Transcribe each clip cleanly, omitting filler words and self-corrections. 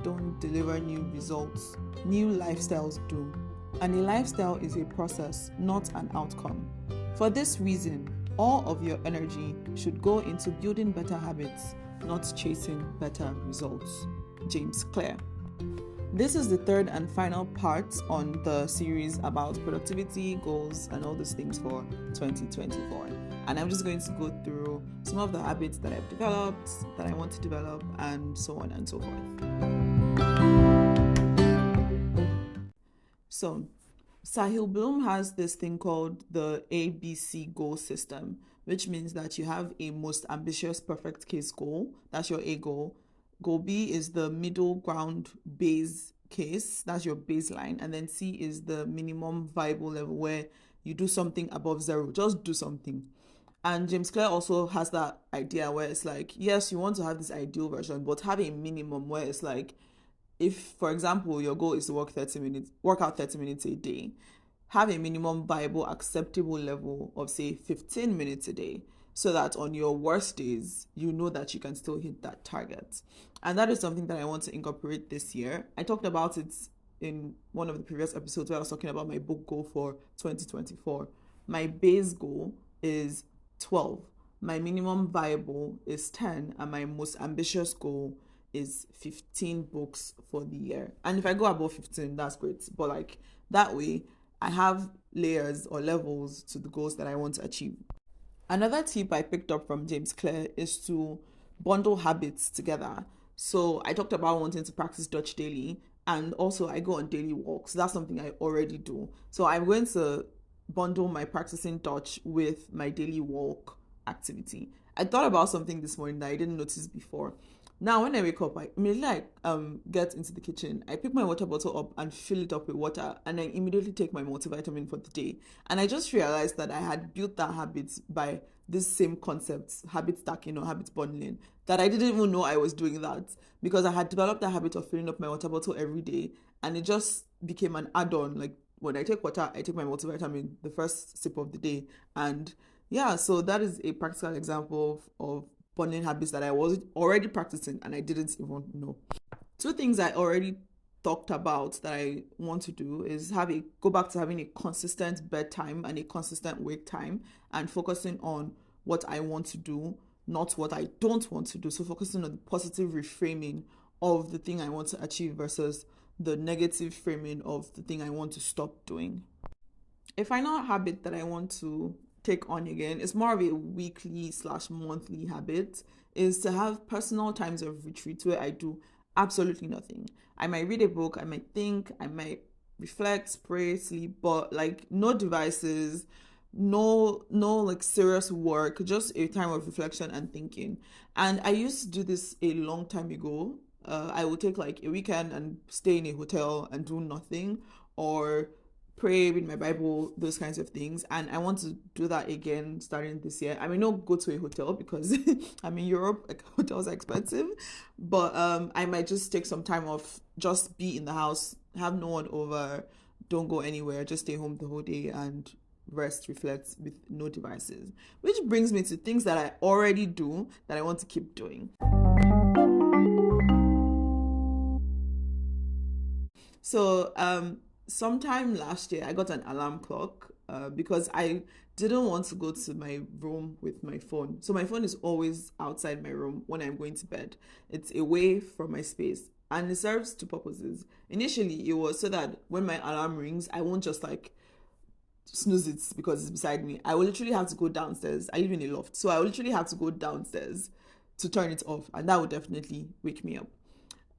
don't deliver new results, new lifestyles do. And a lifestyle is a process, not an outcome. For this reason, all of your energy should go into building better habits, not chasing better results. James Clear. This is the third and final part on the series about productivity, goals, and all those things for 2024. And I'm just going to go through some of the habits that I've developed, that I want to develop, and so on and so forth. So, Sahil Bloom has this thing called the ABC goal system, which means that you have a most ambitious perfect case goal. That's your A goal. Goal B is the middle ground base case. That's your baseline. And then C is the minimum viable level where you do something above zero. Just do something. And James Clear also has that idea where it's like, yes, you want to have this ideal version, but have a minimum where it's like, if, for example, your goal is to work out 30 minutes a day, have a minimum viable, acceptable level of, say, 15 minutes a day, so that on your worst days, you know that you can still hit that target. And that is something that I want to incorporate this year. I talked about it in one of the previous episodes where I was talking about my book goal for 2024. My base goal is 12. My minimum viable is 10. And my most ambitious goal is 15 books for the year. And if I go above 15, that's great. But like that way, I have layers or levels to the goals that I want to achieve. Another tip I picked up from James Clear is to bundle habits together. So I talked about wanting to practice Dutch daily, and also I go on daily walks. That's something I already do. So I'm going to bundle my practicing Dutch with my daily walk activity. I thought about something this morning that I didn't notice before. Now, when I wake up, I immediately get into the kitchen. I pick my water bottle up and fill it up with water, and I immediately take my multivitamin for the day. And I just realized that I had built that habit by this same concept, habit stacking or habit bundling, that I didn't even know I was doing that, because I had developed the habit of filling up my water bottle every day, and it just became an add-on. Like when I take water, I take my multivitamin the first sip of the day. And yeah, so that is a practical example of bonding habits that I was already practicing and I didn't even know. Two things I already talked about that I want to do is go back to having a consistent bedtime and a consistent wake time, and focusing on what I want to do, not what I don't want to do. So focusing on the positive reframing of the thing I want to achieve versus the negative framing of the thing I want to stop doing. A final habit that I want to take on again, it's more of a weekly/monthly habit, is to have personal times of retreat where I do absolutely nothing. I might read a book, I might think, I might reflect, pray, sleep, but like no devices, no like serious work, just a time of reflection and thinking. And I used to do this a long time ago. I would take like a weekend and stay in a hotel and do nothing, or pray, read my Bible, those kinds of things. And I want to do that again starting this year. I may not go to a hotel because I'm in Europe, like hotels are expensive, but I might just take some time off, just be in the house, have no one over, don't go anywhere, just stay home the whole day and rest, reflect with no devices. Which brings me to things that I already do that I want to keep doing. So sometime last year, I got an alarm clock because I didn't want to go to my room with my phone. So my phone is always outside my room when I'm going to bed. It's away from my space, and it serves two purposes. Initially, it was so that when my alarm rings, I won't just like snooze it because it's beside me. I will literally have to go downstairs. I live in a loft, so I will literally have to go downstairs to turn it off, and that would definitely wake me up.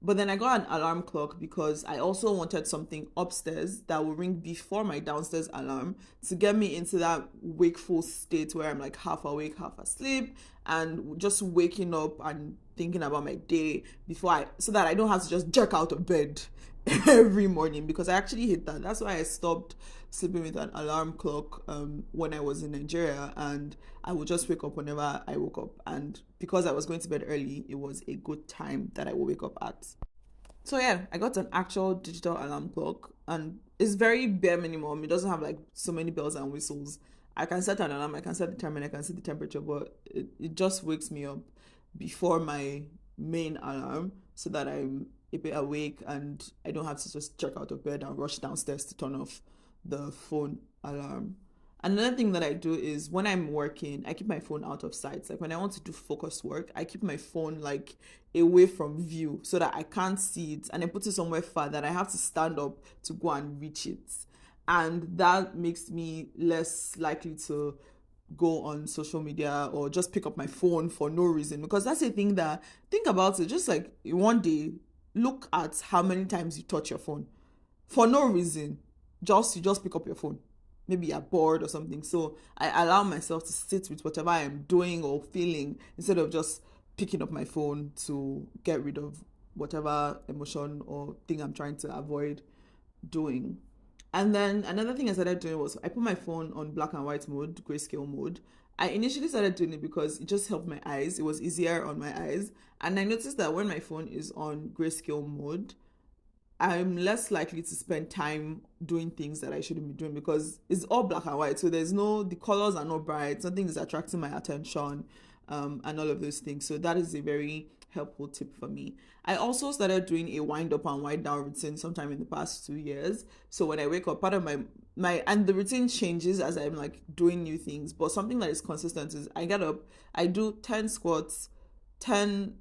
But then I got an alarm clock because I also wanted something upstairs that would ring before my downstairs alarm to get me into that wakeful state where I'm like half awake, half asleep, and just waking up and thinking about my day so that I don't have to just jerk out of bed every morning, because I actually hate that. That's why I stopped sleeping with an alarm clock when I was in Nigeria, and I would just wake up whenever I woke up. And because I was going to bed early, it was a good time that I would wake up at. So yeah, I got an actual digital alarm clock, and it's very bare minimum. It doesn't have like so many bells and whistles. I can set an alarm, I can set the time, and I can set the temperature, but it just wakes me up before my main alarm so that I'm a bit awake and I don't have to just check out of bed and rush downstairs to turn off the phone alarm. Another thing that I do is when I'm working, I keep my phone out of sight. Like when I want to do focused work, I keep my phone like away from view so that I can't see it, and I put it somewhere far that I have to stand up to go and reach it. And that makes me less likely to go on social media or just pick up my phone for no reason, because that's a thing that, think about it, just like one day, look at how many times you touch your phone for no reason. You just pick up your phone, maybe you're bored or something. So I allow myself to sit with whatever I am doing or feeling instead of just picking up my phone to get rid of whatever emotion or thing I'm trying to avoid doing. And then another thing I started doing was I put my phone on black and white mode, grayscale mode. I initially started doing it because it just helped my eyes. It was easier on my eyes. And I noticed that when my phone is on grayscale mode, I'm less likely to spend time doing things that I shouldn't be doing because it's all black and white. So the colors are not bright. Nothing is attracting my attention, and all of those things. So that is a very helpful tip for me. I also started doing a wind up and wind down routine sometime in the past 2 years. So when I wake up, part of and the routine changes as I'm like doing new things. But something that is consistent is I get up, I do 10 squats, 10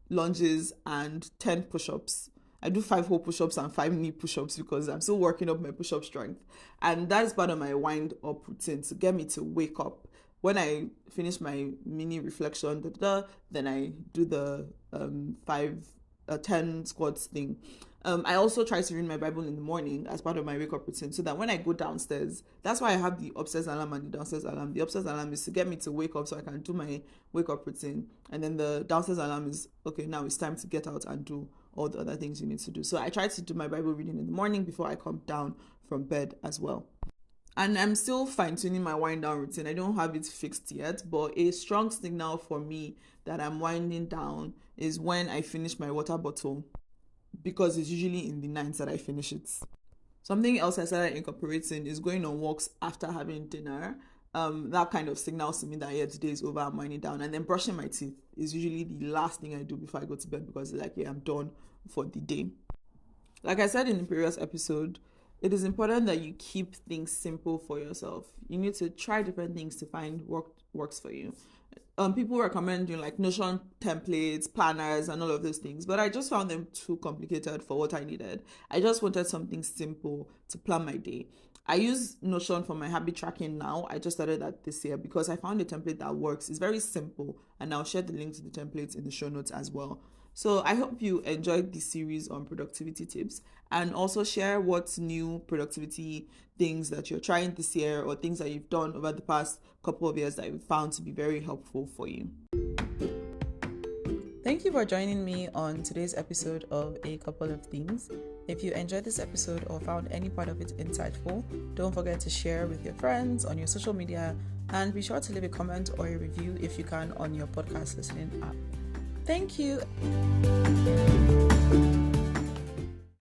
lunges, and 10 push-ups. I do 5 whole push-ups and 5 knee push-ups because I'm still working up my push-up strength. And that is part of my wind-up routine to get me to wake up. When I finish my mini reflection, then I do the 10 squats thing. I also try to read my Bible in the morning as part of my wake-up routine so that when I go downstairs, that's why I have the upstairs alarm and the downstairs alarm. The upstairs alarm is to get me to wake up so I can do my wake-up routine. And then the downstairs alarm is, okay, now it's time to get out and do all the other things you need to do. So I try to do my Bible reading in the morning before I come down from bed as well. And I'm still fine-tuning my wind down routine. I don't have it fixed yet, but a strong signal for me that I'm winding down is when I finish my water bottle, because it's usually in the nights that I finish it. Something else I started incorporating is going on walks after having dinner. That kind of signals to me that today is over, I'm winding down. And then brushing my teeth is usually the last thing I do before I go to bed because it's like, I'm done for the day. Like I said in the previous episode, it is important that you keep things simple for yourself. You need to try different things to find what works for you. People recommend like Notion templates, planners, and all of those things, but I just found them too complicated for what I needed. I just wanted something simple to plan my day. I use Notion for my habit tracking now. I just started that this year because I found a template that works. It's very simple, and I'll share the link to the templates in the show notes as well. So I hope you enjoyed this series on productivity tips, and also share what new productivity things that you're trying this year or things that you've done over the past couple of years that you've found to be very helpful for you. Thank you for joining me on today's episode of A Couple of Things. If you enjoyed this episode or found any part of it insightful, don't forget to share with your friends on your social media, and be sure to leave a comment or a review if you can on your podcast listening app. Thank you.